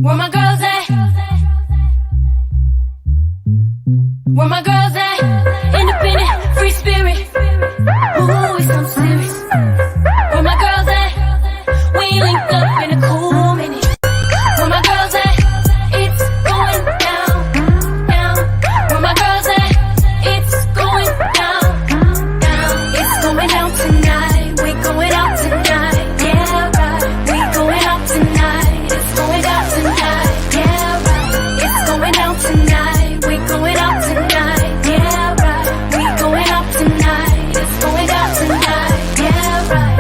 Where my girls at? Where my girls at? Independent, free spirit. Ooh, it's so serious. Where my girls at? We ain't linked up in a cool minute. Where my girls at? It's going down, down. Where my girls at? It's going down, down. It's going down tonight. We going out tonight. Yeah, right. We going out tonight. It's going down tonight. Yeah, right. It's going down tonight. We going out tonight. Yeah, right. We going out tonight. It's going down tonight. Yeah, right.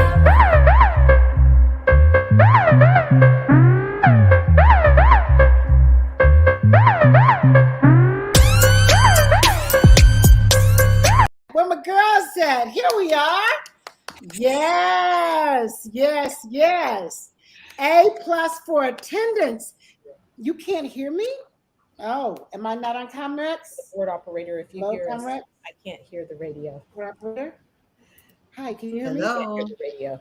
Where my girls at? Here we are. Yes, yes, yes. A+ for attendance. You can't hear me? Oh, am I not on Comrex? Board operator, if you Hello, hear us, Comrex? I can't hear the radio. Board operator? Hi, can you hear me? I Hello. can't hear the radio.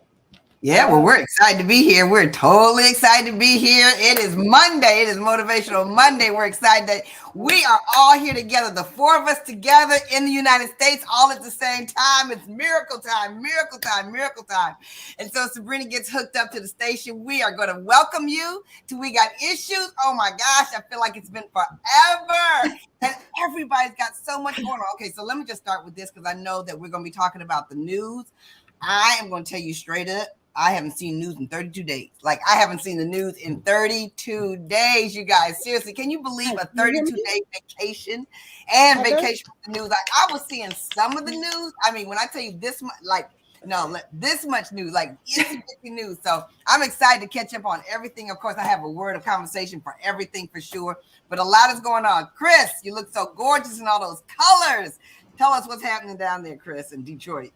Yeah, well, we're excited to be here. We're totally excited to be here. It is Monday. It is Motivational Monday. We're excited that we are all here together, the four of us together in the United States, all at the same time. It's miracle time, miracle time, miracle time. And so Sabrina gets hooked up to the station. We are going to welcome you to We Got Issues. Oh my gosh, I feel like it's been forever. And everybody's got so much going on. Okay, so let me just start with this because I know that we're going to be talking about the news. I am going to tell you straight up, I haven't seen news in 32 days. Like, I haven't seen the news in 32 days, you guys. Seriously, can you believe a 32-day vacation and vacation with the news? Like, I was seeing some of the news. I mean, when I tell you this much, this much news, like, it's news. So I'm excited to catch up on everything. Of course, I have a word of conversation for everything for sure. But a lot is going on. Chris, you look so gorgeous in all those colors. Tell us what's happening down there, Chris, in Detroit.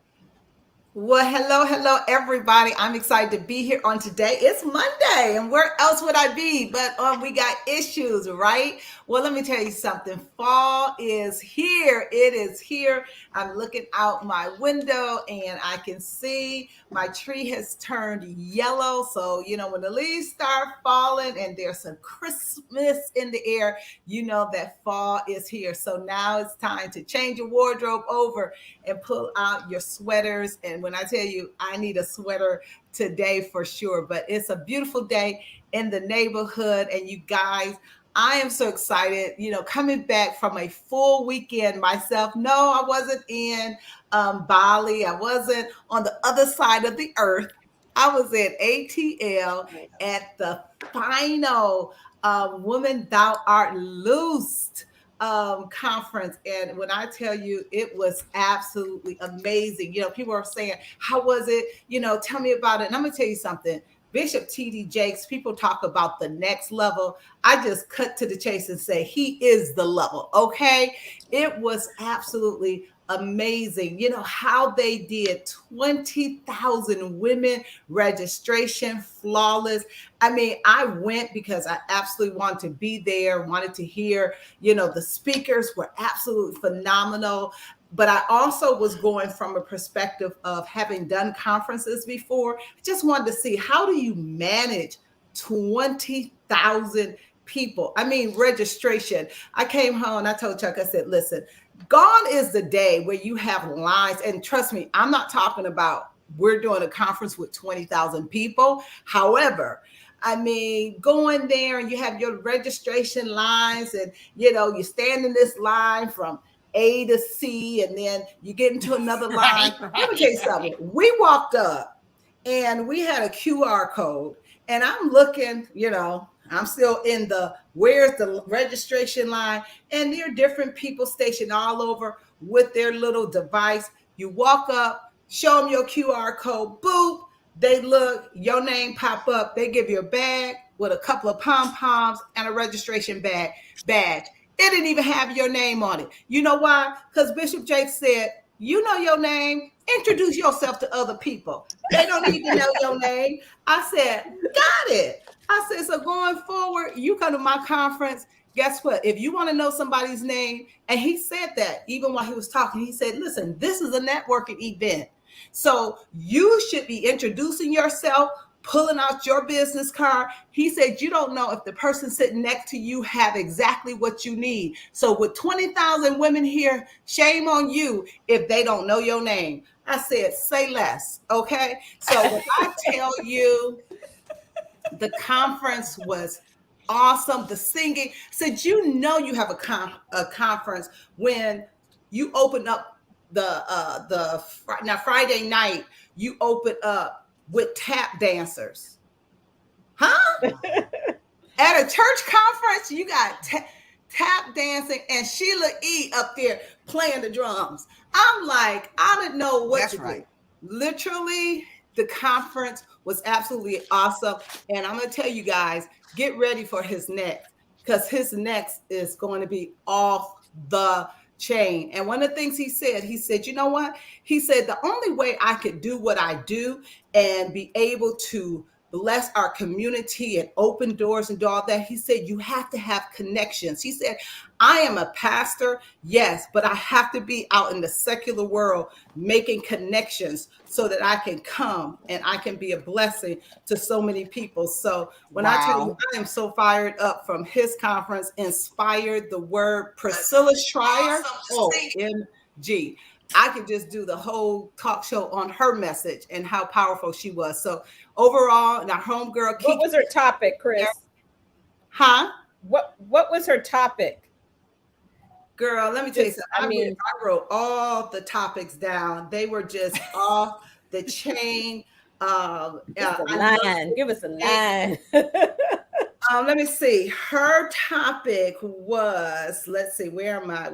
Well, hello, everybody. I'm excited to be here on today. It's Monday, and where else would I be but We Got Issues, right? Well, let me tell you something. Fall is here. It is here. I'm looking out my window, and I can see my tree has turned yellow. So, when the leaves start falling and there's some Christmas in the air, you know that fall is here. So now it's time to change your wardrobe over and pull out your sweaters. And when I tell you, I need a sweater today for sure, but it's a beautiful day in the neighborhood. And you guys, I am so excited, coming back from a full weekend myself. No, I wasn't in Bali. I wasn't on the other side of the earth. I was at ATL at the final Woman Thou Art Loosed conference. And when I tell you, it was absolutely amazing. People are saying, how was it? Tell me about it. And I'm going to tell you something. Bishop T.D. Jakes, people talk about the next level. I just cut to the chase and say, he is the level. Okay. It was absolutely amazing. How they did 20,000 women registration, flawless. I mean, I went because I absolutely wanted to be there, wanted to hear, the speakers were absolutely phenomenal. But I also was going from a perspective of having done conferences before. I just wanted to see, how do you manage 20,000 people? I mean, registration. I came home and I told Chuck, I said, listen, gone is the day where you have lines. And trust me, I'm not talking about we're doing a conference with 20,000 people. However, I mean, going there and you have your registration lines and, you stand in this line from A to C, and then you get into another line. Let me tell you something. We walked up and we had a QR code, and I'm looking, I'm still in where's the registration line? And there are different people stationed all over with their little device. You walk up, show them your QR code, boop, they look, your name pop up, they give you a bag with a couple of pom-poms and a registration badge. It didn't even have your name on it. You know why? Because Bishop Jakes said, you know your name, introduce yourself to other people. They don't even know your name. I said, got it. I said, so going forward, you come to my conference, guess what? If you want to know somebody's name, and he said that even while he was talking, he said, listen, this is a networking event. So you should be introducing yourself, pulling out your business card. He said, you don't know if the person sitting next to you have exactly what you need. So with 20,000 women here, shame on you if they don't know your name. I said, say less. Okay. So when I tell you the conference was awesome, the singing, said, you know, you have a conference when you open up now Friday night, you open up with tap dancers. Huh? At a church conference, you got tap dancing and Sheila E. up there playing the drums. I'm like, I didn't know what That's to right. do. Literally, the conference was absolutely awesome. And I'm going to tell you guys, get ready for his next, because his next is going to be off the chain. And one of the things he said, you know what? He said, the only way I could do what I do and be able to bless our community and open doors and do all that, he said, you have to have connections. He said, I am a pastor, yes, but I have to be out in the secular world making connections so that I can come and I can be a blessing to so many people. So when I tell you, I am so fired up from his conference, Inspired the Word, Priscilla Schreier, OMG. I could just do the whole talk show on her message and how powerful she was. So overall, and our homegirl, What was her topic, Chris? Huh? What was her topic? Girl, let me tell you Just, something. I wrote all the topics down. They were just off the chain. Give us a line. Let me see. Her topic was, let's see, where am I?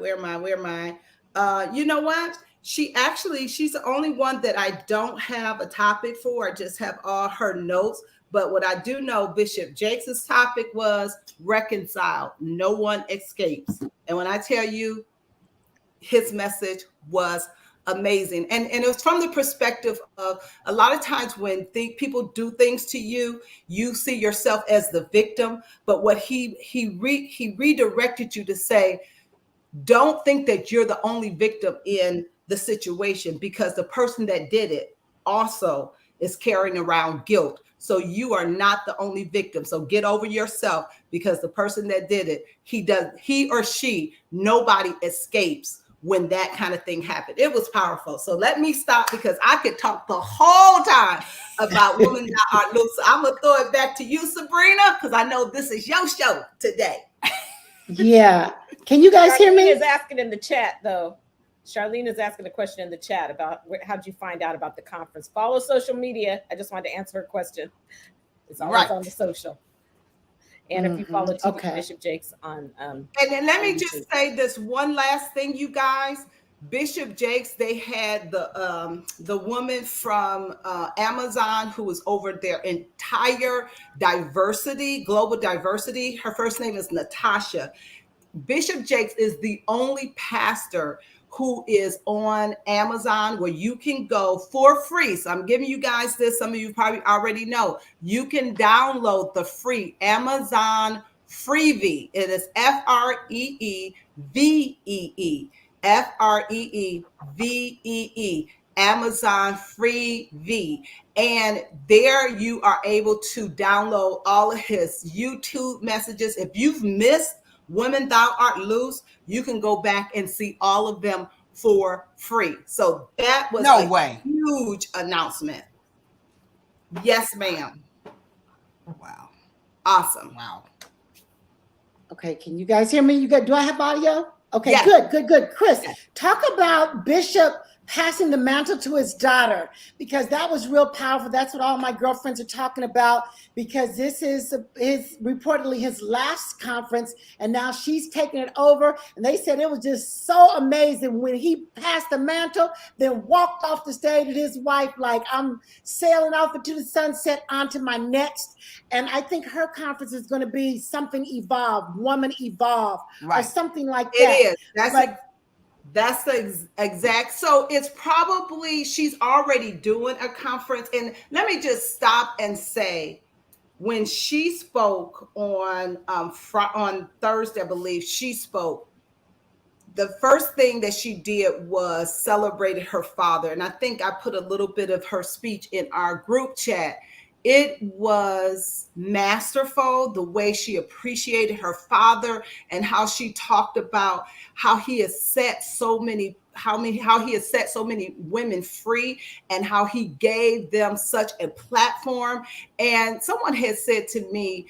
You know what? She's the only one that I don't have a topic for. I just have all her notes. But what I do know, Bishop Jakes' topic was reconcile. No one escapes. And when I tell you, his message was amazing. And it was from the perspective of a lot of times when people do things to you, you see yourself as the victim. But what he redirected you to say, don't think that you're the only victim in the situation, because the person that did it also is carrying around guilt. So you are not the only victim. So get over yourself, because the person that did it, he or she, nobody escapes when that kind of thing happened. It was powerful. So let me stop, because I could talk the whole time about women that are loose. So I'm going to throw it back to you, Sabrina, because I know this is your show today. Yeah. Can you guys hear me? Charlene is asking in the chat, though. Charlene is asking a question in the chat about how did you find out about the conference? Follow social media. I just wanted to answer her question. It's always on the social. And if you follow TV Bishop Jakes on and then let me just say this one last thing, you guys. Bishop Jakes, they had the woman from Amazon who was over their entire global diversity. Her first name is Natasha. Bishop Jakes is the only pastor who is on Amazon where you can go for free. So I'm giving you guys this. Some of you probably already know. You can download the free Amazon Freebie. It is Freevee. Freevee. Amazon Freebie. And there you are able to download all of his YouTube messages. If you've missed Women Thou Art Loose, you can go back and see all of them for free. So that was a huge announcement. Yes, ma'am. Wow. Awesome. Wow. Okay, can you guys hear me? Do I have audio? Okay, yes. Good. Chris, talk about Bishop passing the mantle to his daughter, because that was real powerful. That's what all my girlfriends are talking about, because this is reportedly his last conference, and now she's taking it over. And they said it was just so amazing when he passed the mantle, then walked off the stage with his wife like, I'm sailing off into the sunset onto my next. And I think her conference is going to be something evolved, woman evolve, or something like that. It is. That's the exact. So it's probably, she's already doing a conference. And let me just stop and say, when she spoke on Thursday, I believe she spoke, the first thing that she did was celebrated her father. And I think I put a little bit of her speech in our group chat. it was masterful, the way she appreciated her father and how she talked about how he has set so many how he has set so many women free, and how he gave them such a platform. And someone had said to me,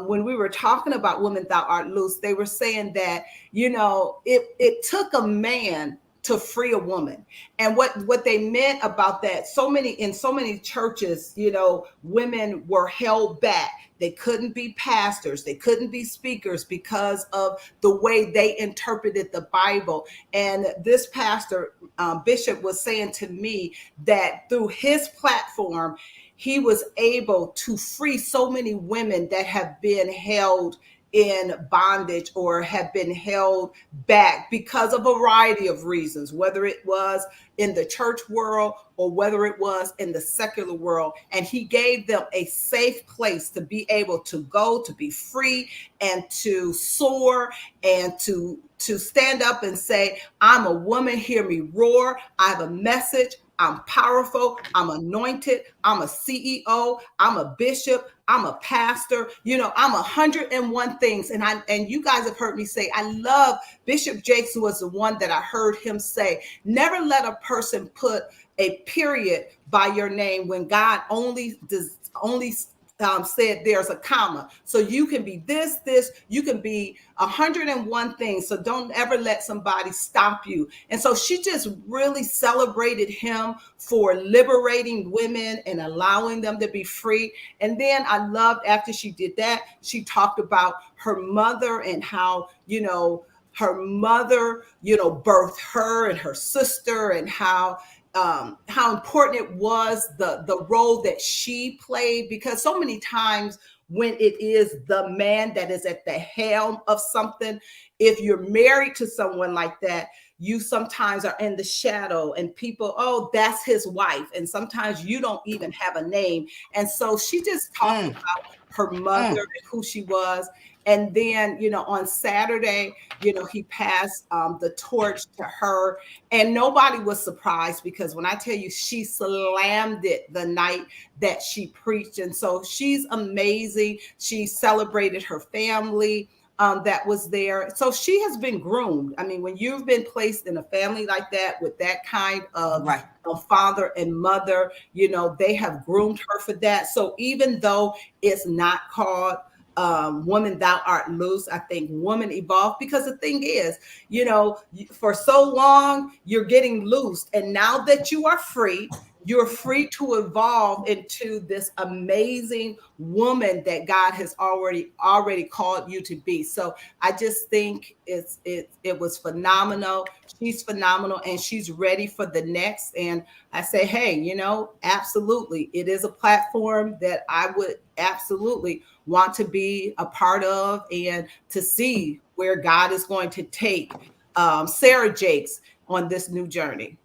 when we were talking about Women Thou Art Loose, they were saying that, it took a man to free a woman. And what they meant about that, in so many churches, women were held back. They couldn't be pastors, they couldn't be speakers because of the way they interpreted the Bible. And this pastor, bishop, was saying to me that through his platform, he was able to free so many women that have been held in bondage or have been held back because of a variety of reasons, whether it was in the church world or whether it was in the secular world. And he gave them a safe place to be able to go, to be free, and to soar, and to stand up and say, I'm a woman, hear me roar. I have a message. I'm powerful. I'm anointed. I'm a CEO. I'm a bishop. I'm a pastor. I'm 101 things. And you guys have heard me say, I love Bishop Jason was the one that I heard him say, never let a person put a period by your name when God only said there's a comma. So you can be this, you can be 101 things. So don't ever let somebody stop you. And so she just really celebrated him for liberating women and allowing them to be free. And then I loved, after she did that, she talked about her mother and how, her mother, birthed her and her sister, and how important it was, the role that she played, because so many times when it is the man that is at the helm of something, if you're married to someone like that, you sometimes are in the shadow and people, oh, that's his wife. And sometimes you don't even have a name. And so she just talked about her mother and who she was. And then, on Saturday, he passed the torch to her, and nobody was surprised, because when I tell you, she slammed it the night that she preached. And so she's amazing. She celebrated her family that was there. So she has been groomed. I mean, when you've been placed in a family like that with that kind of father and mother, they have groomed her for that. So even though it's not called Woman Thou Art Loose, I think Woman Evolve, because the thing is, for so long you're getting loosed, and now that you are free, you're free to evolve into this amazing woman that God has already called you to be. So I just think it was phenomenal. She's phenomenal, and she's ready for the next. And I say, hey, absolutely, it is a platform that I would absolutely want to be a part of, and to see where God is going to take Sarah Jakes on this new journey.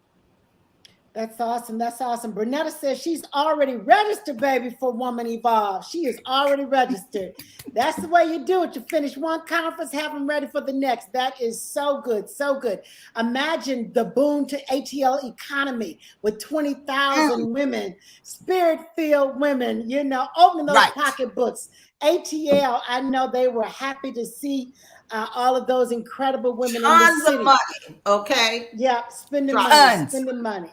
That's awesome. That's awesome. Bernetta says she's already registered, baby, for Woman Evolve. She is already registered. That's the way you do it. You finish one conference, have them ready for the next. That is so good. So good. Imagine the boom to ATL economy with 20,000 women, spirit-filled women, opening those pocketbooks. ATL, I know they were happy to see all of those incredible women in the city. Of money, okay? Yeah, spending money.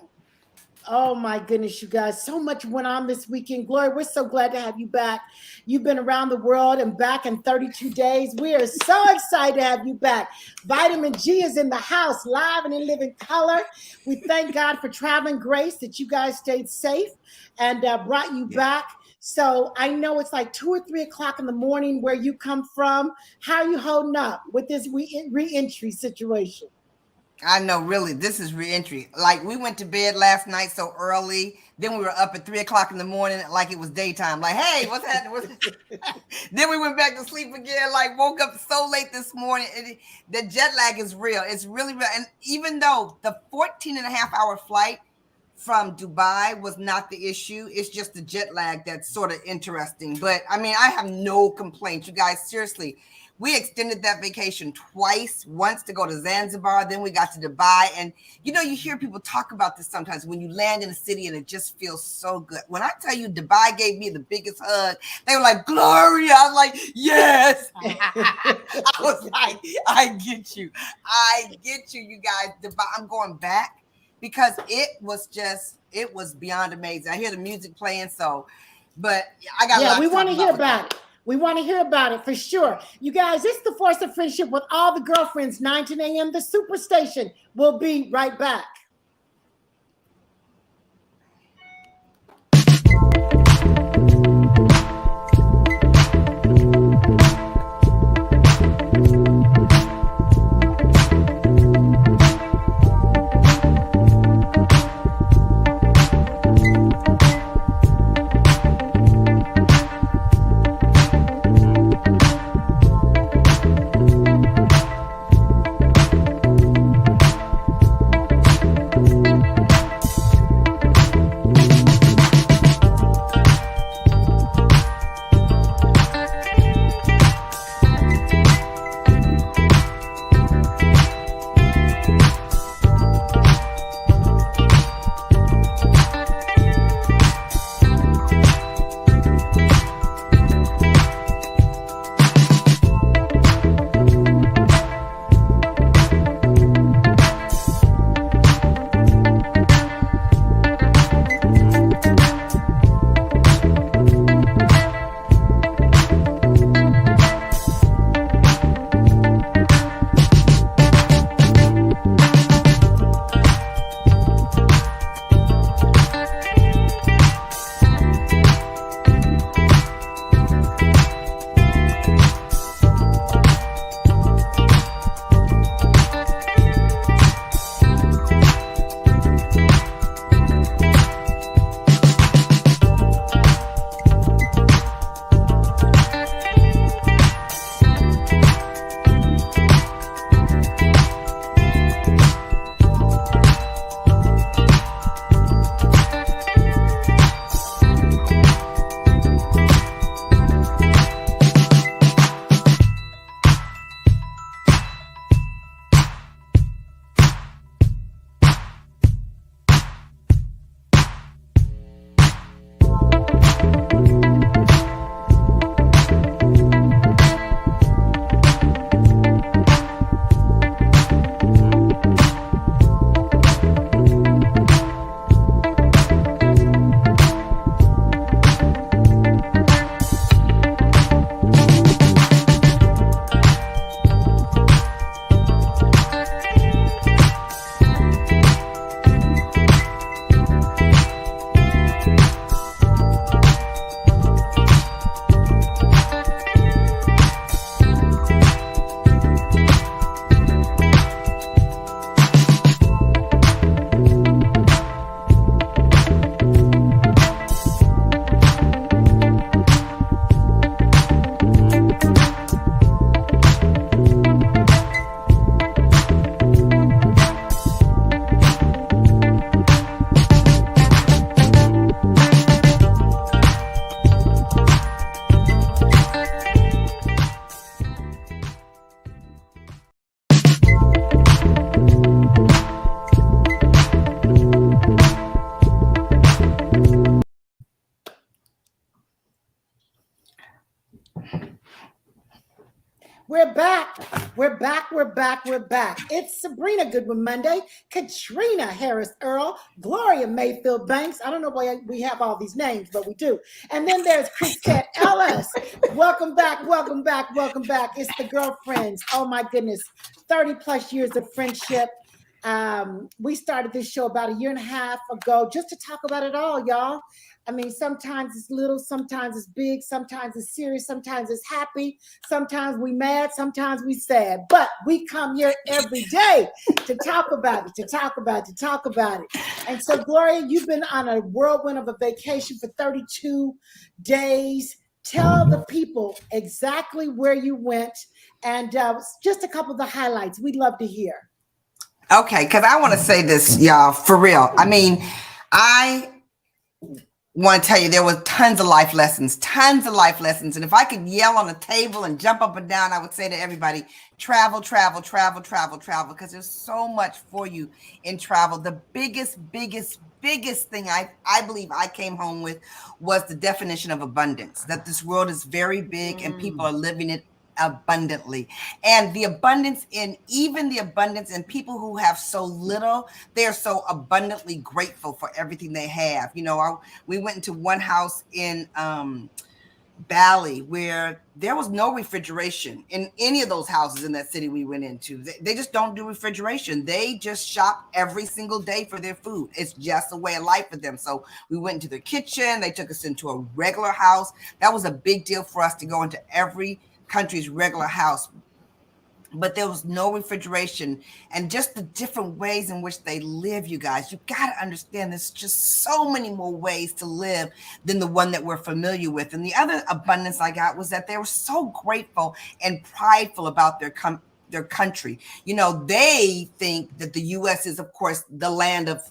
Oh my goodness, you guys. So much went on this weekend. Gloria, we're so glad to have you back. You've been around the world and back in 32 days. We are so excited to have you back. Vitamin G is in the house, live and in living color. We thank God for traveling grace, that you guys stayed safe and brought you back. So I know it's like 2 or 3 o'clock in the morning where you come from. How are you holding up with this re-entry situation? I know, really, this is reentry. Like, we went to bed last night so early, then we were up at 3 o'clock in the morning like it was daytime. Like, hey, what's happening? Then we went back to sleep again. Like, woke up so late this morning. The jet lag is real. It's really real. And even though the 14.5-hour flight from Dubai was not the issue, it's just the jet lag that's sort of interesting. But I mean, I have no complaints, you guys. Seriously, we extended that vacation twice, once to go to Zanzibar, then we got to Dubai. And you know, you hear people talk about this sometimes when you land in a city and it just feels so good. When I tell you Dubai gave me the biggest hug, they were like, Gloria. I was like, yes. I was like, I get you, you guys. Dubai, I'm going back because it was beyond amazing. I hear the music playing, but I got we want to hear about it. We want to hear about it for sure. You guys, it's the Force of Friendship with all the girlfriends, 9 a.m. The Superstation. We'll be right back. We're back. We're back. We're back. We're back. It's Sabrina Goodwin Monday, Katrina Harris Earl, Gloria Mayfield Banks. I don't know why we have all these names, but we do. And then there's Chrisette Ellis. Welcome back. Welcome back. Welcome back. It's the girlfriends. Oh my goodness. 30 plus years of friendship. We started this show about 1.5 years ago just to talk about it all, y'all. I mean, sometimes it's little, sometimes it's big, sometimes it's serious, sometimes it's happy, sometimes we mad, sometimes we sad. But we come here every day to talk about it, to talk about it, to talk about it. And so, Gloria, you've been on a whirlwind of a vacation for 32 days. Tell the people exactly where you went and just a couple of the highlights. We'd love to hear. Okay, because I want to say this, y'all, for real. I mean, want to tell you there was tons of life lessons. And if I could yell on a table and jump up and down, I would say to everybody, travel, because there's so much for you in travel. The biggest thing I believe I came home with was the definition of abundance, that this world is very big and people are living it abundantly. And the abundance in people who have so little, they're so abundantly grateful for everything they have. We went into one house in Bali where there was no refrigeration in any of those houses in that city we went into. They just don't do refrigeration. They just shop every single day for their food. It's just a way of life for them. So we went into their kitchen. They took us into a regular house. That was a big deal for us to go into every country's regular house, but there was no refrigeration, and just the different ways in which they live. You guys, you got to understand there's just so many more ways to live than the one that we're familiar with. And the other abundance I got was that they were so grateful and prideful about their country. They think that the U.S. is, of course, the land of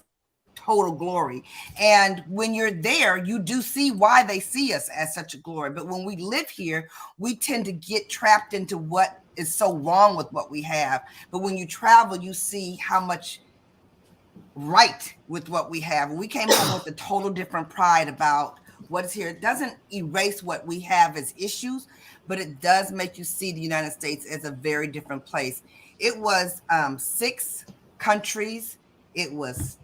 total glory. And when you're there, you do see why they see us as such a glory. But when we live here, we tend to get trapped into what is so wrong with what we have. But when you travel, you see how much right with what we have. And we came home with a total different pride about what is here. It doesn't erase what we have as issues, but it does make you see the United States as a very different place. It was 6 countries. It was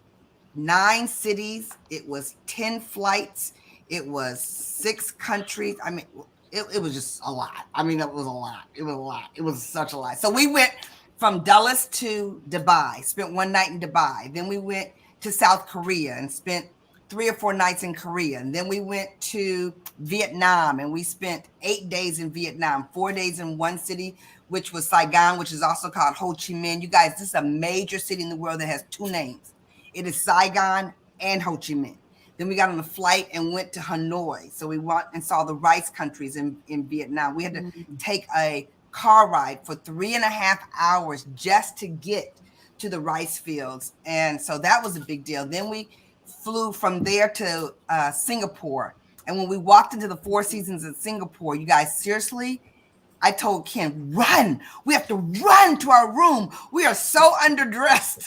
9 cities. It was 10 flights. It was 6 countries. I mean, it was just a lot. I mean, it was a lot. It was a lot. It was such a lot. So we went from Dulles to Dubai, spent one night in Dubai. Then we went to South Korea and spent 3 or 4 nights in Korea. And then we went to Vietnam and we spent 8 days in Vietnam, 4 days in one city, which was Saigon, which is also called Ho Chi Minh. You guys, this is a major city in the world that has 2 names. It is Saigon and Ho Chi Minh. Then we got on a flight and went to Hanoi. So we went and saw the rice countries in Vietnam. We had to take a car ride for 3.5 hours just to get to the rice fields. And so that was a big deal. Then we flew from there to Singapore. And when we walked into the 4 Seasons in Singapore, you guys, seriously, I told Ken, run. We have to run to our room. We are so underdressed.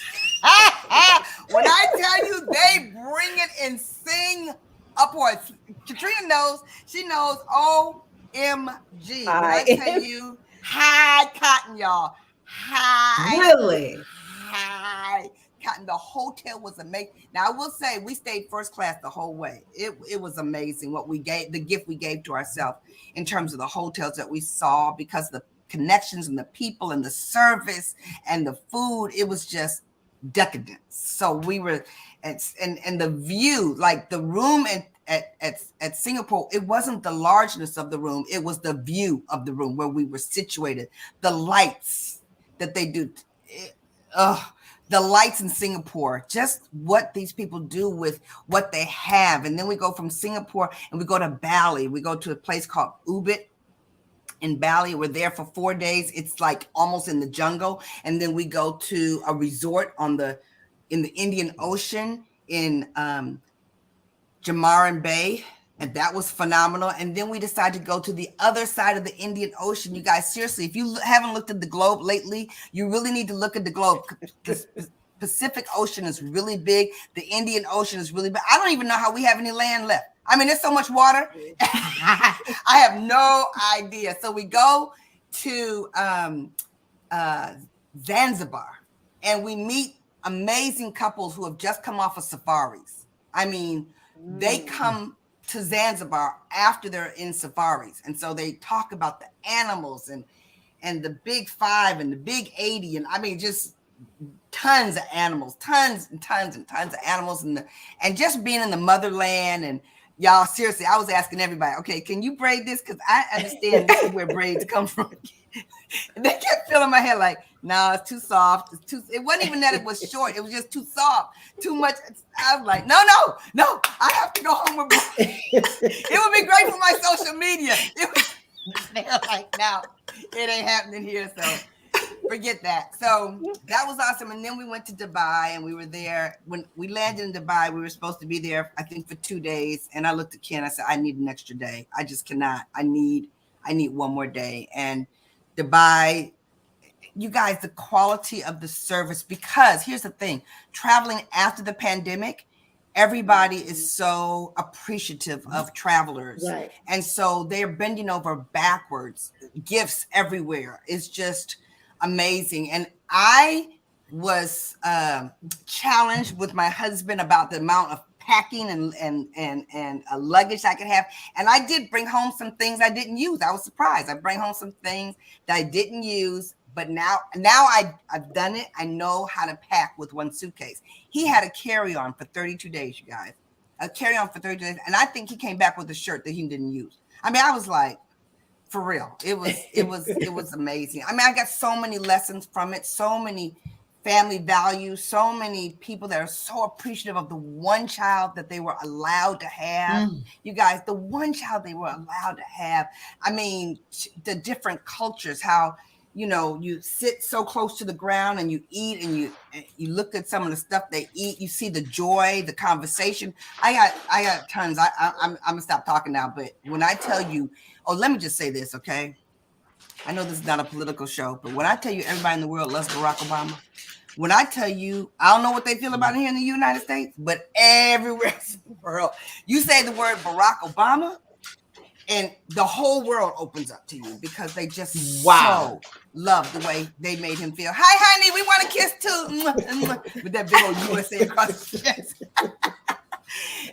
When I tell you they bring it in Singapore, Katrina knows, she knows OMG. When I tell you, high cotton, y'all. Really? High cotton. The hotel was amazing. Now, I will say we stayed first class the whole way. It was amazing what we gave, the gift we gave to ourselves in terms of the hotels that we saw, because of the connections and the people and the service and the food. It was just decadent. So we were and the view, like the room at Singapore, it wasn't the largeness of the room, it was the view of the room where we were situated, the lights that they do. The lights in Singapore, just what these people do with what they have. And then we go from Singapore and we go to Bali. We go to a place called Ubud in Bali. We're there for 4 days. It's like almost in the jungle. And then we go to a resort in the Indian Ocean in Jamaran Bay. And that was phenomenal. And then we decided to go to the other side of the Indian Ocean. You guys, seriously, if you haven't looked at the globe lately, you really need to look at the globe. The Pacific Ocean is really big. The Indian Ocean is really big. I don't even know how we have any land left. I mean, there's so much water. I have no idea. So we go to Zanzibar and we meet amazing couples who have just come off of safaris. I mean, they come to Zanzibar after they're in safaris. And so they talk about the animals and the big 5 and the big 80. And I mean, just tons of animals, tons and tons and tons of animals. And just being in the motherland. And y'all, seriously, I was asking everybody, okay, can you braid this? Because I understand this is where braids come from. And they kept feeling my hair like, no, it's too soft. It wasn't even that it was short. It was just too soft, too much. I was like, no, I have to go home with braids. It would be great for my social media. They were like, no, it ain't happening here. So Forget that. So that was awesome. And then we went to Dubai, and we were there. When we landed in Dubai, we were supposed to be there, I think, for 2 days. And I looked at Ken. I said, I need an extra day. I just cannot. I need one more day. And Dubai, you guys, the quality of the service, because here's the thing, traveling after the pandemic, everybody is so appreciative of travelers. Right. And so they're bending over backwards, gifts everywhere. It's just amazing. And I was challenged with my husband about the amount of packing and luggage I could have. And I did bring home some things I didn't use. I was surprised. I bring home some things that I didn't use. But now I've done it. I know how to pack with one suitcase. He had a carry-on for 32 days, you guys. A carry-on for 30 days. And I think he came back with a shirt that he didn't use. I mean, I was like, for real. It was amazing. I mean, I got so many lessons from it, so many family values, so many people that are so appreciative of the one child that they were allowed to have. You guys, the one child they were allowed to have. I mean, the different cultures, how, you know, you sit so close to the ground and you eat, and you look at some of the stuff they eat. You see the joy, the conversation. I got tons. I'm gonna stop talking now. But when I tell you, let me just say this, okay? I know this is not a political show, but when I tell you everybody in the world loves Barack Obama, when I tell you, I don't know what they feel about it here in the United States, but everywhere in the world, you say the word Barack Obama, and the whole world opens up to you, because they just so love the way they made him feel. Hi, honey, we want a kiss too. With that big old USA across the chest.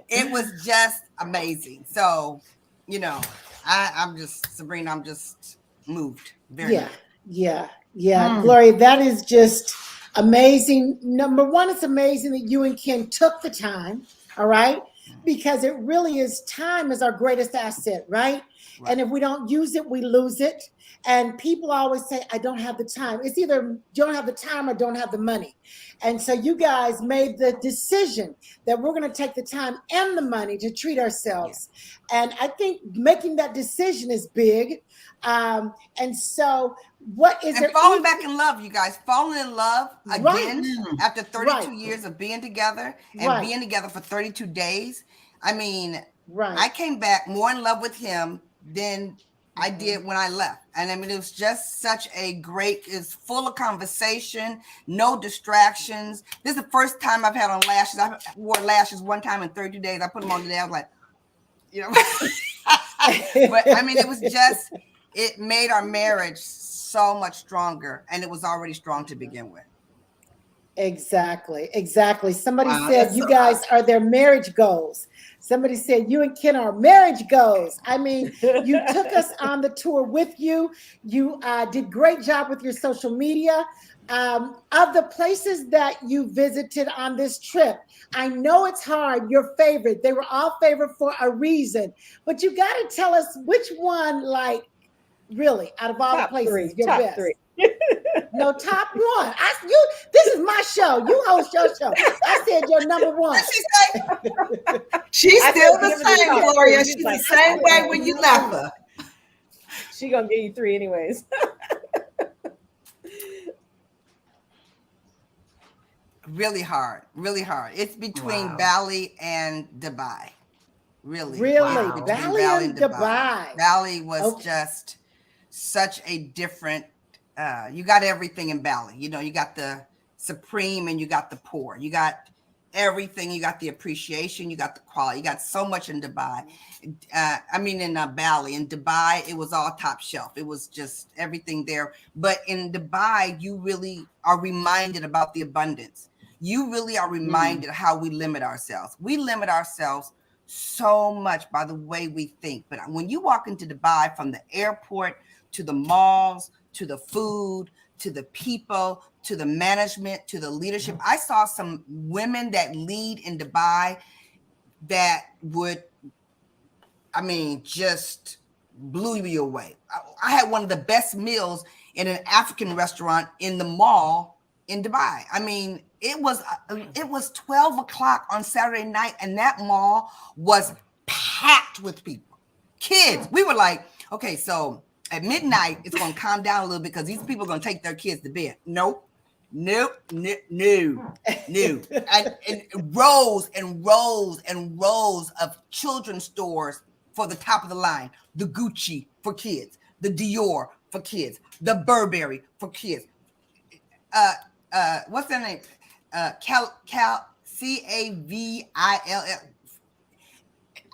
It was just amazing. So, you know, I'm just, Sabrina, I'm just moved. Very moved. Yeah. Gloria, that is just amazing. Number one, it's amazing that you and Ken took the time, all right? Because it really is, time is our greatest asset, right? And if we don't use it, we lose it. And people always say, I don't have the time. It's either you don't have the time or don't have the money. And so you guys made the decision that we're going to take the time and the money to treat ourselves. And I think making that decision is big. And so what is it? Falling back in love, you guys, falling in love again after 32 years of being together and being together for 32 days. I mean, I came back more in love with him than I did when I left. And I mean, it was just such a great, it's full of conversation, no distractions. This is the first time I've had on lashes. I wore lashes one time in 30 days. I put them on today. I was like, you know, but I mean, it was just, it made our marriage so much stronger, and it was already strong to begin with. Exactly. Somebody said you guys are their marriage goals. Somebody said you and Ken are marriage goals. I mean, you took us on the tour with you. You did great job with your social media. Of the places that you visited on this trip, I know it's hard, your favorite. They were all favorite for a reason, but you got to tell us which one, like, really, out of all the places, your best. Three. No, top one. This is my show. You host your show. I said your number one. She's still the same, Gloria. She's the same way when you left her. She gonna give you three anyways. Really hard. It's between Bali and Dubai. Really. Bali and Dubai. Bali was just such a different. You got everything in Bali. You know, you got the supreme and you got the poor. You got everything. You got the appreciation. You got the quality. You got so much in Dubai. In Bali. In Dubai, it was all top shelf. It was just everything there. But in Dubai, you really are reminded about the abundance. You really are reminded how we limit ourselves. We limit ourselves so much by the way we think. But when you walk into Dubai, from the airport to the malls, to the food, to the people, to the management, to the leadership. I saw some women that lead in Dubai that would, just blew me away. I had one of the best meals in an African restaurant in the mall in Dubai. I mean, it was 12 o'clock on Saturday night, and that mall was packed with people, kids. We were like, okay, so At midnight, it's going to calm down a little bit because these people are going to take their kids to bed. Nope. And rows and rows and rows of children's stores for the top of the line. The Gucci for kids, the Dior for kids, the Burberry for kids. What's their name? Cavill.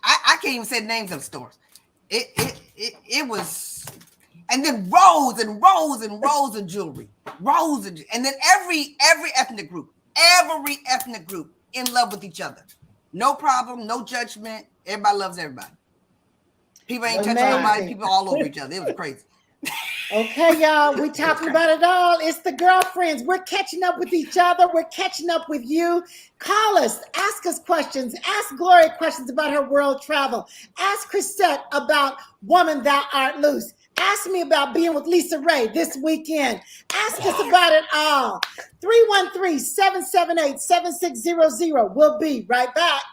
I can't even say the names of the stores. It was, and then rows and rows and rows of jewelry, and then every ethnic group in love with each other. No problem, no judgment. Everybody loves everybody. People ain't touching nobody. People all over each other. It was crazy. Okay, y'all, we talking about it all. It's the girlfriends. We're catching up with each other. We're catching up with you. Call us, ask us questions, ask Gloria questions about her world travel. Ask Chrisette about Woman Thou Art Loose. Ask me about being with Lisa Ray this weekend. Ask us about it all. 313-778-7600. We'll be right back.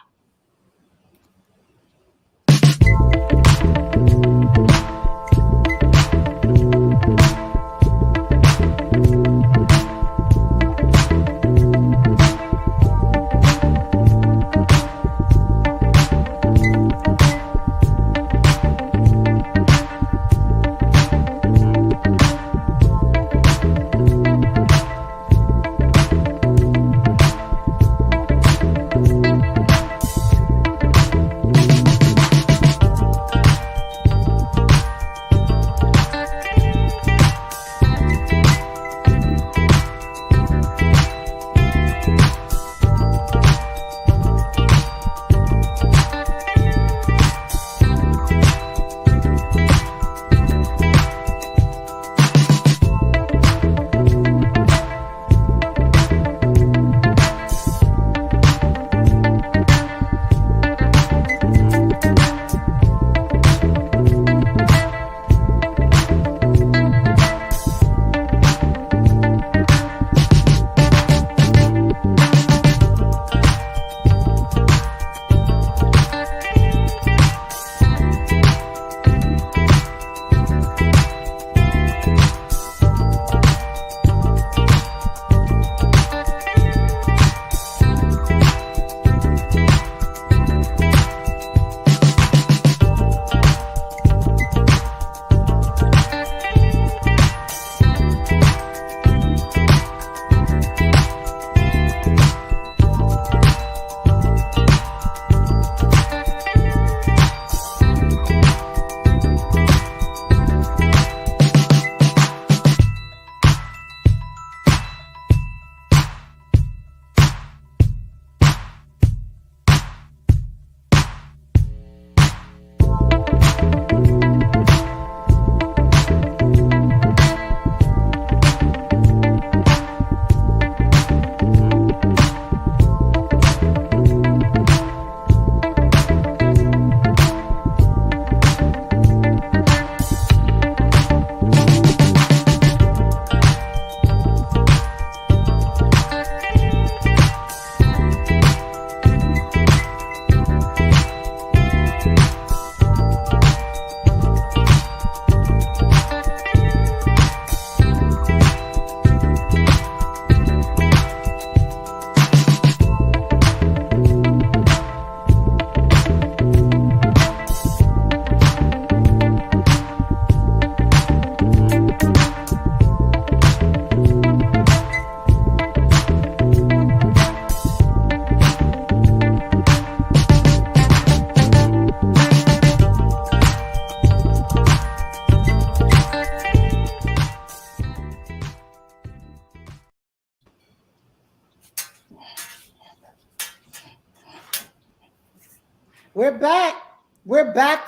We're back.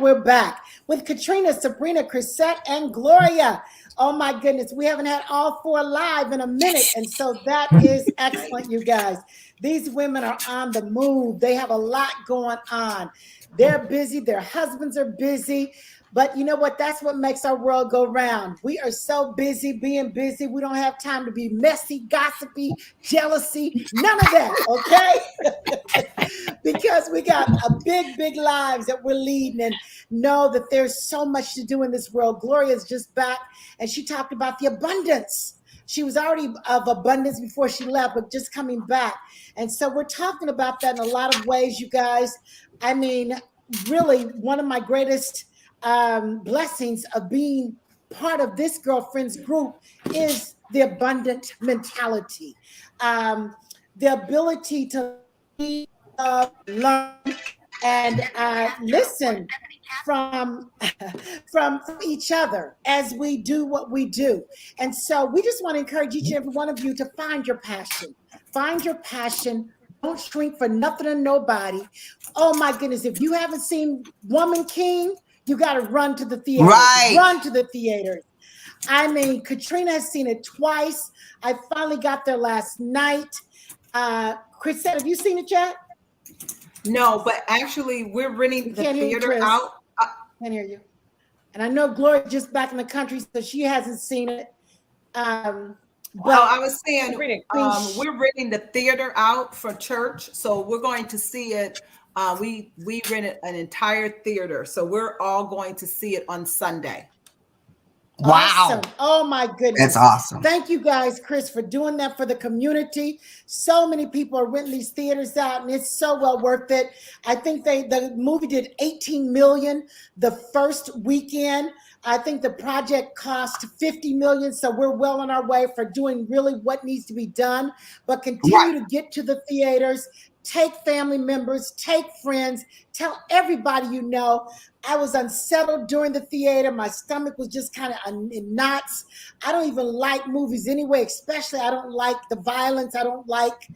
We're back with Katrina, Sabrina, Chrisette, and Gloria. Oh my goodness, we haven't had all four live in a minute, and so that is excellent, you guys. These women are on the move. They have a lot going on. They're busy. Their husbands are busy. But you know what? That's what makes our world go round. We are so busy being busy. We don't have time to be messy, gossipy, jealousy, none of that, okay? because we got a big lives that we're leading and know that there's so much to do in this world. Gloria's just back and she talked about the abundance. She was already of abundance before she left, but just coming back. And so we're talking about that in a lot of ways, you guys. I mean, really, one of my greatest blessings of being part of this girlfriend's group is the abundant mentality, the ability to learn and listen from from each other as we do what we do. And so we just want to encourage each and every one of you to find your passion. Find your passion. Don't shrink for nothing or nobody. Oh my goodness, if you haven't seen Woman King, you got to run to the theaters. Right. Run to the theaters. I mean, Katrina has seen it twice. I finally got there last night. Chris said, have you seen it yet? No, but actually we're renting the theater out. Can't hear you. And I know Gloria just back in the country, so she hasn't seen it. Well, I was saying we're renting the theater out for church, so we're going to see it. We rented an entire theater, so we're all going to see it on Sunday. Wow. Awesome. Oh my goodness. That's awesome. Thank you guys, Chris, for doing that for the community. So many people are renting these theaters out and it's so well worth it. I think the movie did 18 million the first weekend. I think the project cost 50 million. So we're well on our way for doing really what needs to be done, but continue to get to the theaters. Take family members, take friends, tell everybody you know. I was unsettled during the theater. My stomach was just kind of in knots. I don't even like movies anyway, especially I don't like the violence. I don't like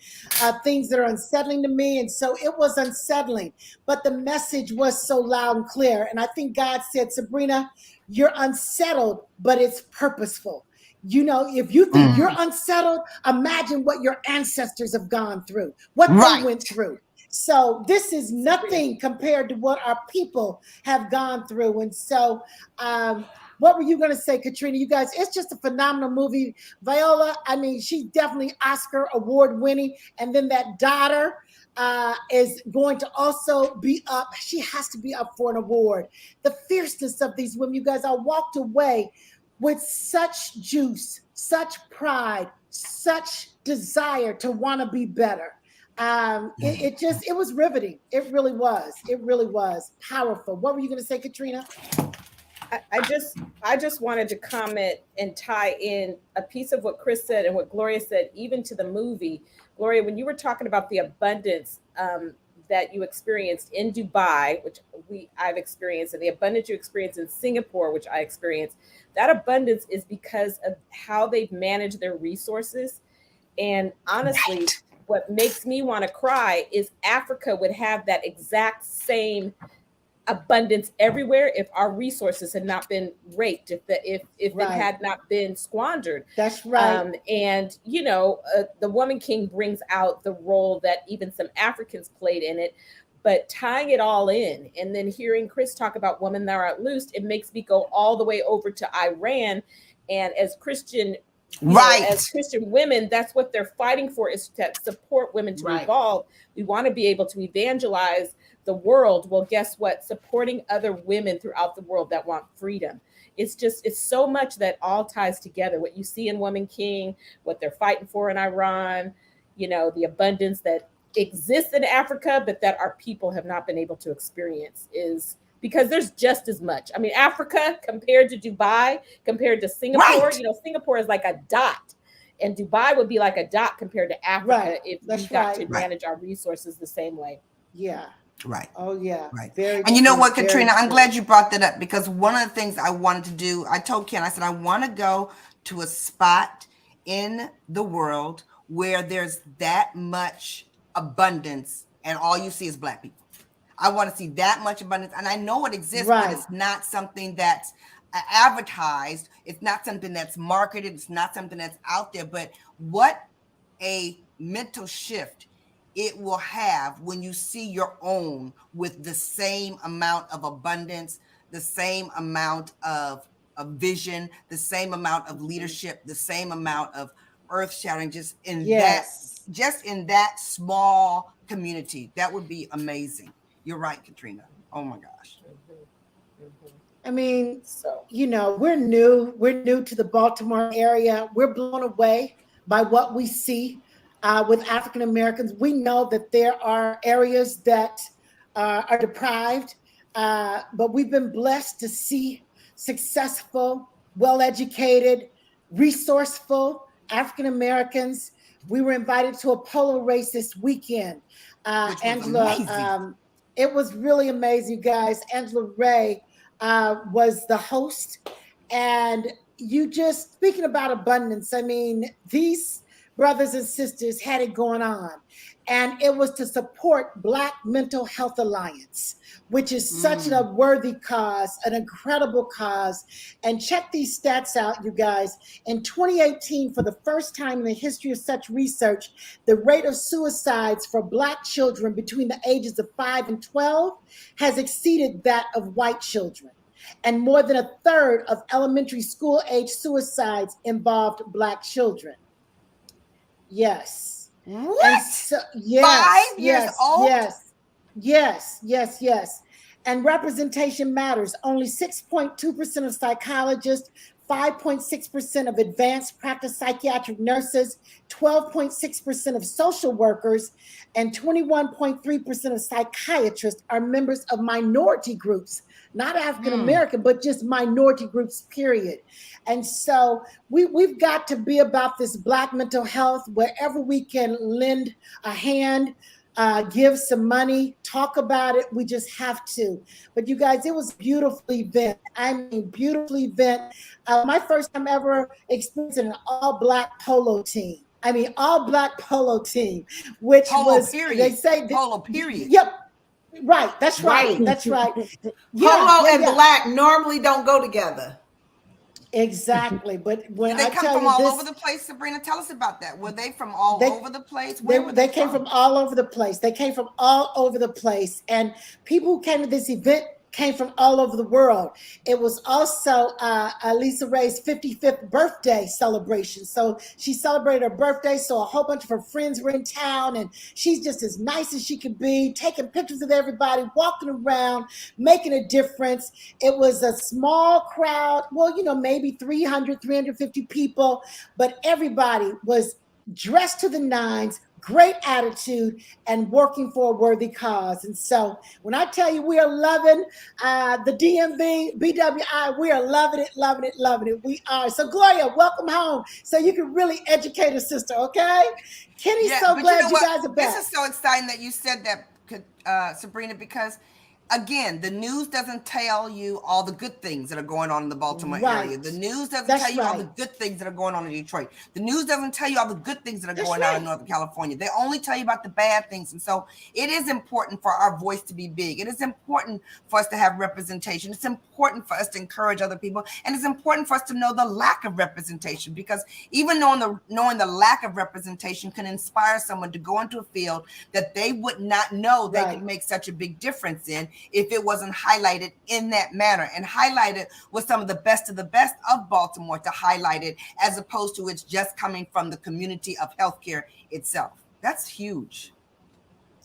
things that are unsettling to me. And so it was unsettling, but the message was so loud and clear. And I think God said, Sabrina, you're unsettled, but it's purposeful. You know, if you think you're unsettled, imagine what your ancestors have gone through, what they went through. So this is nothing compared to what our people have gone through. And so what were you going to say, Katrina? You guys, it's just a phenomenal movie. Viola, I mean, she's definitely Oscar award winning. And then that daughter is going to also be up. She has to be up for an award. The fierceness of these women, you guys, I walked away with such juice, such pride, such desire to want to be better. It was riveting. It really was. It really was powerful. What were you going to say, Katrina? I just wanted to comment and tie in a piece of what Chris said and what Gloria said, even to the movie. Gloria, when you were talking about the abundance that you experienced in Dubai, which I've experienced, and the abundance you experienced in Singapore, which I experienced, that abundance is because of how they've managed their resources. And honestly, what makes me want to cry is Africa would have that exact same abundance everywhere if our resources had not been raped, if it had not been squandered. That's right. And you know, the Woman King brings out the role that even some Africans played in it, but tying it all in and then hearing Chris talk about women that are loosed, it makes me go all the way over to Iran. And as Christian as Christian women, that's what they're fighting for, is to support women to evolve. We want to be able to evangelize the world. Well, guess what? Supporting other women throughout the world that want freedom. It's so much that all ties together. What you see in Woman King, what they're fighting for in Iran, you know, the abundance that exists in Africa, but that our people have not been able to experience, is because there's just as much. I mean, Africa compared to Dubai, compared to Singapore, you know, Singapore is like a dot, and Dubai would be like a dot compared to Africa if we got to manage our resources the same way. Yeah. Right. Oh, yeah. Right. Very and you know what, very Katrina, I'm true. glad you brought that up, because one of the things I wanted to do, I told Ken, I said, I want to go to a spot in the world where there's that much abundance and all you see is Black people. I want to see that much abundance. And I know it exists, but it's not something that's advertised. It's not something that's marketed. It's not something that's out there. But what a mental shift it will have when you see your own with the same amount of abundance, the same amount of vision, the same amount of leadership, the same amount of earth shattering, just in that small community. That would be amazing. You're right, Katrina. Oh my gosh. I mean, So you know, we're new to the Baltimore area. We're blown away by what we see with African Americans. We know that there are areas that are deprived, but we've been blessed to see successful, well-educated, resourceful African Americans. We were invited to a polo race this weekend. Which was Angela, amazing. it was really amazing, guys. Angela Ray was the host. And you just speaking about abundance, I mean, these brothers and sisters had it going on. And it was to support Black Mental Health Alliance, which is such a worthy cause, an incredible cause. And check these stats out, you guys. In 2018, for the first time in the history of such research, the rate of suicides for Black children between the ages of 5 and 12 has exceeded that of white children. And more than a third of elementary school age suicides involved Black children. Yes. What? And so, yes, 5 years yes, old? yes. And representation matters. Only 6.2% of psychologists, 5.6% of advanced practice psychiatric nurses, 12.6% of social workers, and 21.3% of psychiatrists are members of minority groups, not African American, but just minority groups, period. And so we've got to be about this Black mental health wherever we can lend a hand, give some money, talk about it. We just have to. But you guys, it was a beautiful event. I mean, beautiful event. My first time ever experiencing an all-Black polo team. I mean, all-Black polo team, which Polo was, period. they say. Polo period. Yep. Right. That's right. Right. That's right. Polo and Black normally don't go together. Exactly. But when Did they I come tell from you all this, over the place, Sabrina? Tell us about that. Were they from all They- over the place? Where were they came from all over the place. They came from all over the place. And people who came to this event came from all over the world. It was also Lisa Ray's 55th birthday celebration. So she celebrated her birthday. So a whole bunch of her friends were in town, and she's just as nice as she could be, taking pictures of everybody, walking around, making a difference. It was a small crowd. Well, you know, maybe 300, 350 people, but everybody was dressed to the nines, great attitude, and working for a worthy cause. And so when I tell you we are loving the DMV, BWI, we are loving it. We are. So Gloria, welcome home. So you can really educate a sister, okay? Kenny's so but glad know you what? guys are back. This is so exciting that you said that, Sabrina, because again, the news doesn't tell you all the good things that are going on in the Baltimore area. The news doesn't tell you all the good things that are going on in Detroit. The news doesn't tell you all the good things that are going on in Northern California. They only tell you about the bad things. And so it is important for our voice to be big. It is important for us to have representation. It's important for us to encourage other people. And it's important for us to know the lack of representation, because even knowing the lack of representation can inspire someone to go into a field that they would not know they could make such a big difference in, if it wasn't highlighted in that manner and highlighted with some of the best of Baltimore to highlight it, as opposed to it's just coming from the community of healthcare itself. That's huge.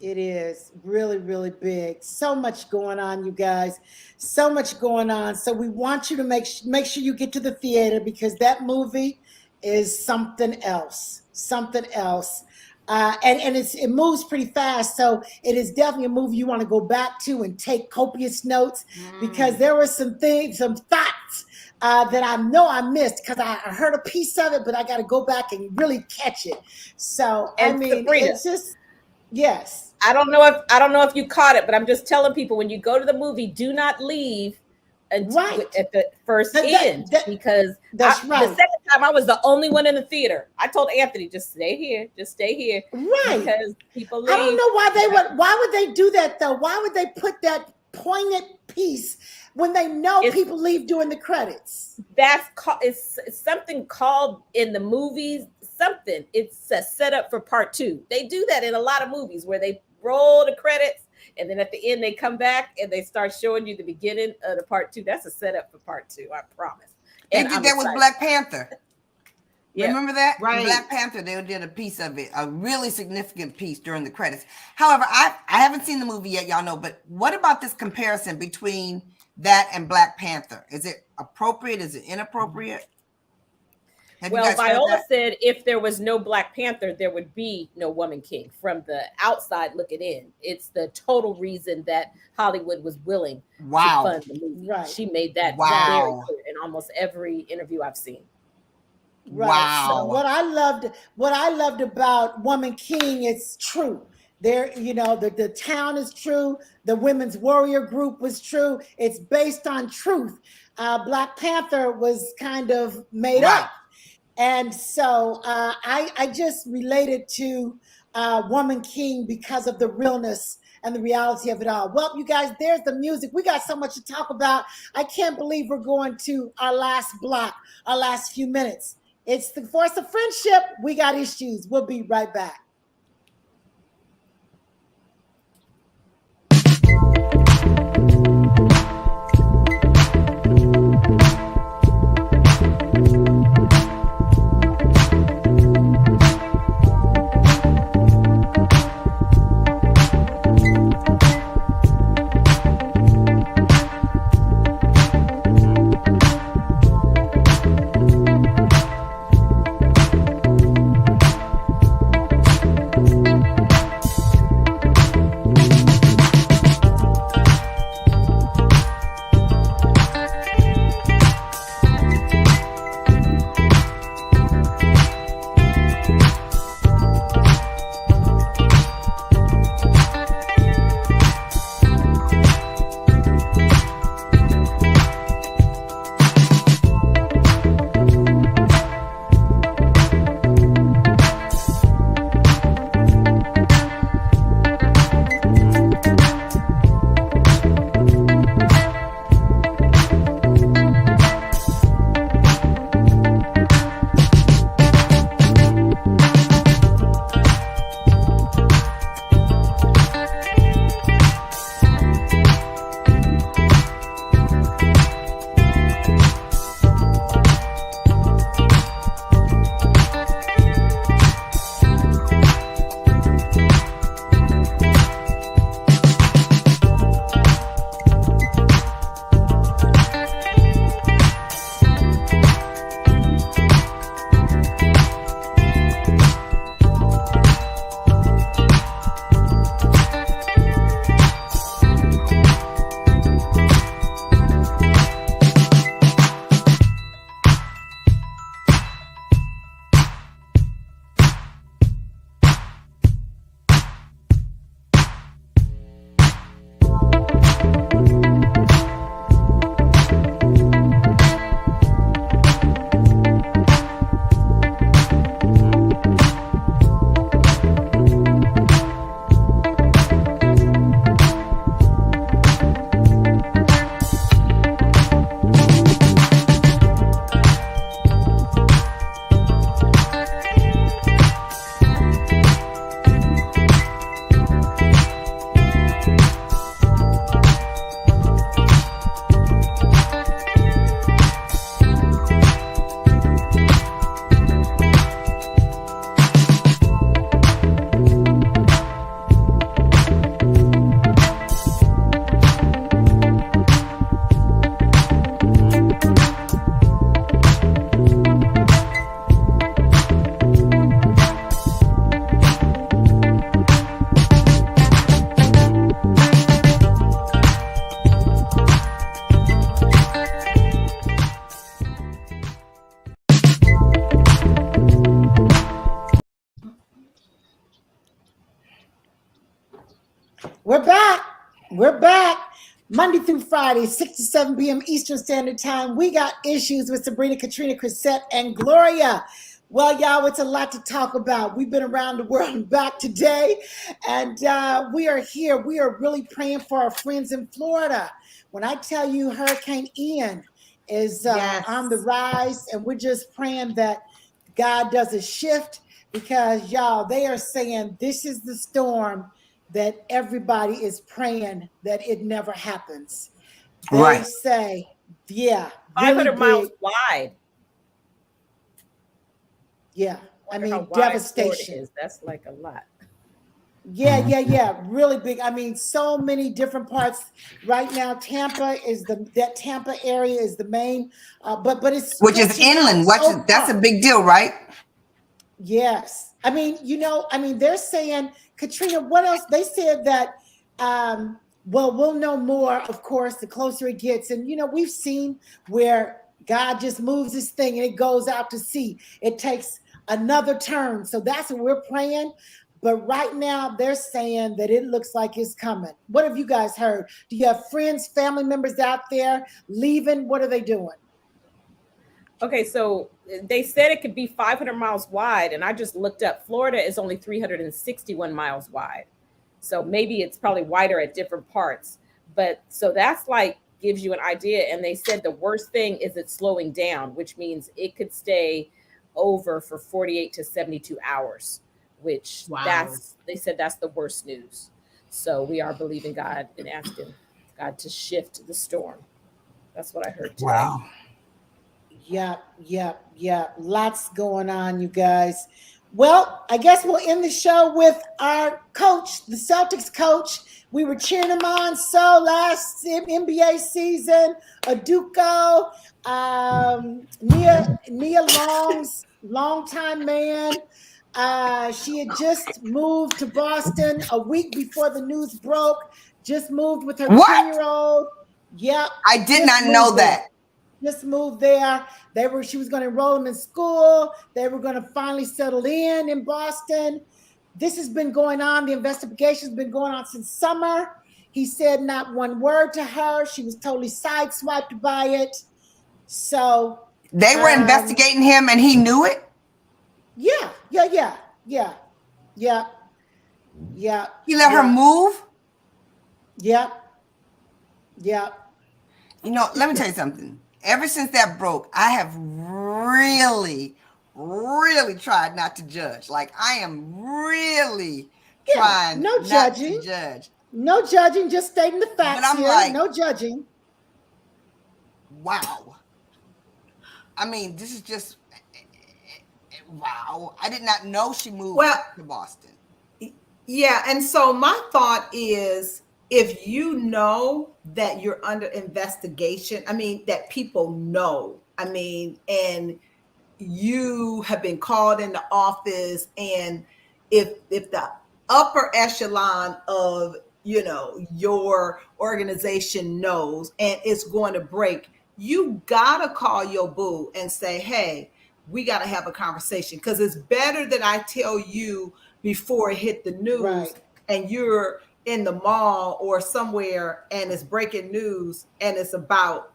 It is really, really big. So much going on, you guys. So much going on. So we want you to make sure you get to the theater, because that movie is something else. Something else. And it moves pretty fast. So it is definitely a movie you want to go back to and take copious notes, because there were some things, some thoughts that I know I missed, because I heard a piece of it, but I got to go back and really catch it. So, And I mean, Sabrina, it's just, yes. I don't know if you caught it, but I'm just telling people, when you go to the movie, do not leave until at the first end, because the second time I was the only one in the theater. I told Anthony, just stay here, right? Because people leave. I don't know why would they do that though? Why would they put that poignant piece when they know people leave during the credits? It's something called in the movies something. It's a setup for part 2. They do that in a lot of movies where they roll the credits, and then at the end they come back and they start showing you the beginning of the part 2. That's a setup for part 2, I promise. And they did that with Black Panther. Yeah. Remember that? Right. Black Panther, they did a piece of it, a really significant piece during the credits. However, I haven't seen the movie yet, y'all know, but what about this comparison between that and Black Panther? Is it appropriate? Is it inappropriate? Have you Well, guys heard Viola that? said if there was no Black Panther, there would be no Woman King. From the outside looking in, it's the total reason that Hollywood was willing Wow. to fund the movie. Right. She made that very Wow. clear in almost every interview I've seen. Right. Wow. So what I loved about Woman King is true. There, you know, the town is true. The Women's Warrior Group was true. It's based on truth. Black Panther was kind of made Right. up. And so I just related to Woman King because of the realness and the reality of it all. Well, you guys, there's the music. We got so much to talk about. I can't believe we're going to our last block, our last few minutes. It's the force of friendship. We got issues. We'll be right back. We're back. We're back. Monday through Friday, 6 to 7 p.m. Eastern Standard Time. We got issues with Sabrina, Katrina, Chrisette, and Gloria. Well, y'all, it's a lot to talk about. We've been around the world and back today, and we are here. We are really praying for our friends in Florida. When I tell you Hurricane Ian is on the rise, and we're just praying that God does a shift, because, y'all, they are saying this is the storm that everybody is praying that it never happens. They Right. say, yeah, 500 really miles big. wide. Yeah. I Wonder how mean, wide Florida devastation. is. That's like a lot. Yeah. Really big. I mean, so many different parts. Right now, Tampa is that Tampa area is the main, but it's Which is stretching out inland. so That's a far. big deal, right? Yes. I mean, they're saying, Katrina, what else? They said that, well, we'll know more, of course, the closer it gets. And, we've seen where God just moves this thing and it goes out to sea. It takes another turn. So that's what we're praying. But right now, they're saying that it looks like it's coming. What have you guys heard? Do you have friends, family members out there leaving? What are they doing? Okay, so they said it could be 500 miles wide, and I just looked up. Florida is only 361 miles wide. So maybe it's probably wider at different parts. But so that's like gives you an idea. And they said the worst thing is it's slowing down, which means it could stay over for 48 to 72 hours, which they said that's the worst news. So we are believing God and asking God to shift the storm. That's what I heard today. Wow. Yeah. Lots going on, you guys. Well, I guess we'll end the show with our coach, the Celtics coach. We were cheering him on so last NBA season. Aduko, Nia Long's longtime man. She had just moved to Boston a week before the news broke. Just moved with her 10-year-old. Yep. I did not know that. Just moved there. She was going to enroll him in school. They were going to finally settle in Boston. This has been going on. The investigation has been going on since summer. He said not one word to her. She was totally sideswiped by it. So they were investigating him and he knew it? Yeah. He let her move? Yeah. Let me tell you something. Ever since that broke, I have really, really tried not to judge. Like, I am really trying not to judge. No judging, just stating the facts. But I'm here. Like, no judging. Wow. I mean, this is just, wow. I did not know she moved to Boston. Yeah, and so my thought is, if you know that you're under investigation, I mean, that people know, I mean, and you have been called into office, and if the upper echelon of, your organization knows and it's going to break, you gotta call your boo and say, hey, we gotta have a conversation, because it's better that I tell you before it hit the news, and you're in the mall or somewhere and it's breaking news and it's about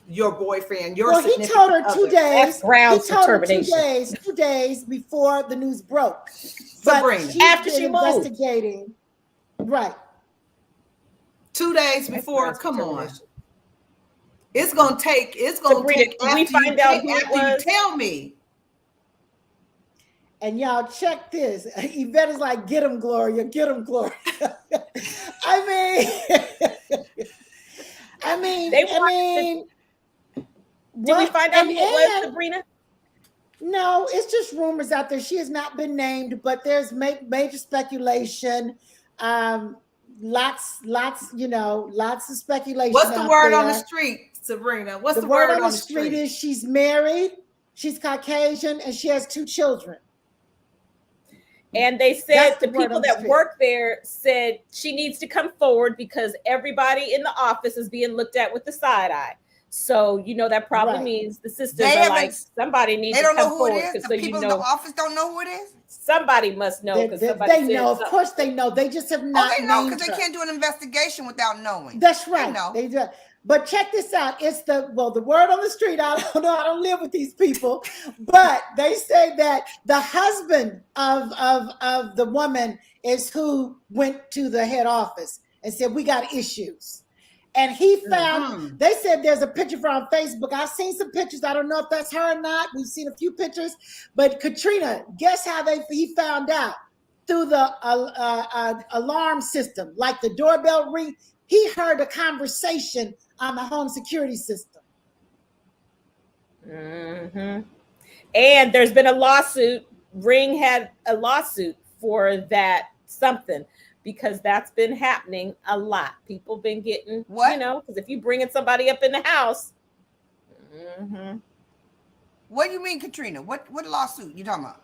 your boyfriend, your he told her 2 days. That's grounds he told for her termination. 2 days before the news broke. Sabrina, after she investigating, right? 2 days before. Come on, it's gonna take. Sabrina, can we find out who it was? You tell me. And y'all check this. Yvette is like, get him, Gloria, get him, Gloria. I mean, did we find out who it was, Sabrina? No, it's just rumors out there. She has not been named, but there's major speculation. Lots of speculation. What's the word on the street, Sabrina? What's the word on the street? Is she's married, she's Caucasian, and she has 2 children. And they said the people that work there said she needs to come forward because everybody in the office is being looked at with the side eye. So, that probably means the sisters are like, somebody needs to come forward. They don't know who it is? The people in the office don't know who it is? Somebody must know. They know. Of course they know. They just have not they know because they can't do an investigation without knowing. That's right. They do. But check this out. It's the word on the street. I don't know. I don't live with these people. But they say that the husband of the woman is who went to the head office and said, we got issues. And he found, they said there's a picture of her on Facebook. I've seen some pictures. I don't know if that's her or not. We've seen a few pictures. But Katrina, guess how he found out? Through the alarm system, like the doorbell ring. He heard a conversation on the home security system. And there's been a lawsuit. Ring had a lawsuit for that something because that's been happening a lot. People been getting, What? you know, because if you bringing somebody up in the house, mm-hmm. What do you mean, Katrina? What lawsuit you talking about?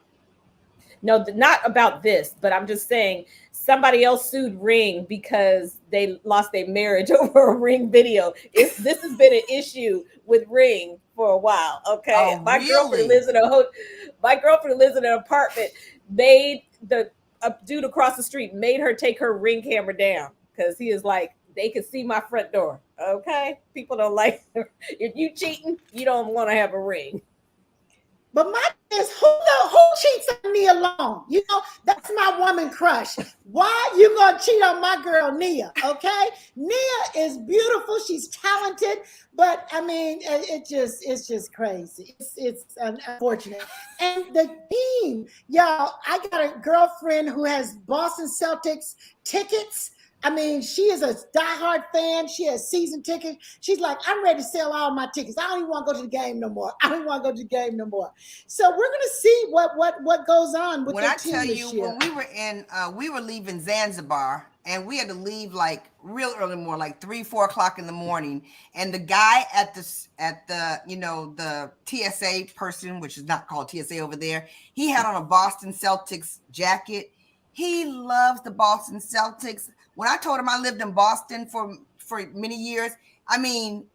No, not about this, but I'm just saying somebody else sued Ring because they lost their marriage over a Ring video. This has been an issue with Ring for a while. Okay, Oh, my really? girlfriend lives in an apartment. Made the dude across the street made her take her Ring camera down because he is like, they can see my front door. Okay, people don't like if you cheating, you don't want to have a ring. But my thing is, who cheats on me alone? You know, that's my woman crush. Why you gonna cheat on my girl Nia? Okay, Nia is beautiful. She's talented, but I mean, it's just crazy. It's unfortunate. And the team, y'all. I got a girlfriend who has Boston Celtics tickets. I mean, she is a diehard fan. She has season tickets. She's like, I'm ready to sell all my tickets. I don't even want to go to the game no more. So we're gonna see what goes on with When the I team tell this you, year. when we were leaving Zanzibar, and we had to leave like real early morning, like 3-4 o'clock in the morning. And the guy at the the TSA person, which is not called TSA over there, he had on a Boston Celtics jacket. He loves the Boston Celtics. When I told him I lived in Boston for many years, I mean,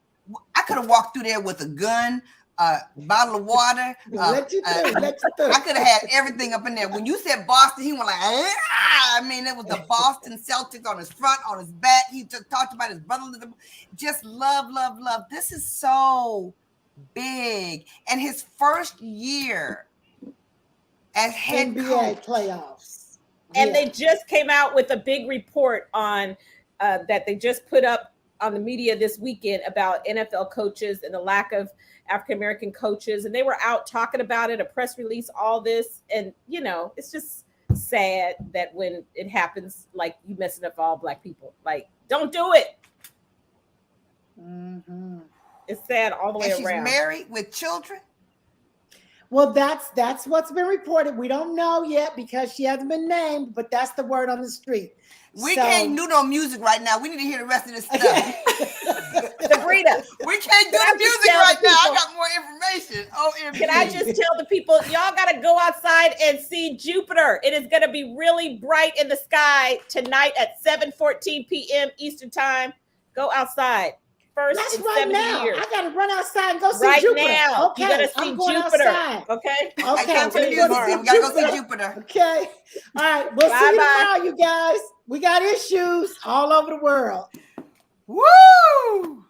I could have walked through there with a gun, a bottle of water. Let you through. I could have had everything up in there. When you said Boston, he went like, ah! I mean, it was the Boston Celtics on his front, on his back. He just talked about his brother. Just love. This is so big. And his first year as head NBA coach. playoffs. And they just came out with a big report on that they just put up on the media this weekend about NFL coaches and the lack of African-American coaches. And they were out talking about it, a press release, all this. And, you know, it's just sad that when it happens, like you messing up all Black people, like, don't do it. Mm-hmm. It's sad all the way and around. She's married with children. Well, that's what's been reported. We don't know yet because she hasn't been named, but that's the word on the street. We can't do no music right now. We need to hear the rest of this stuff. Sabrina, we can't do the music right now. I got more information. Can I just tell the people, y'all got to go outside and see Jupiter. It is going to be really bright in the sky tonight at 7:14 p.m. Eastern time. Go outside. That's in right 70 now. years. I gotta run outside and go see right Jupiter. now. Okay, You gotta see Jupiter. Outside. Okay. Okay. We gotta go see Jupiter. Okay. All right. We'll see you tomorrow, you guys. We got issues all over the world. Woo!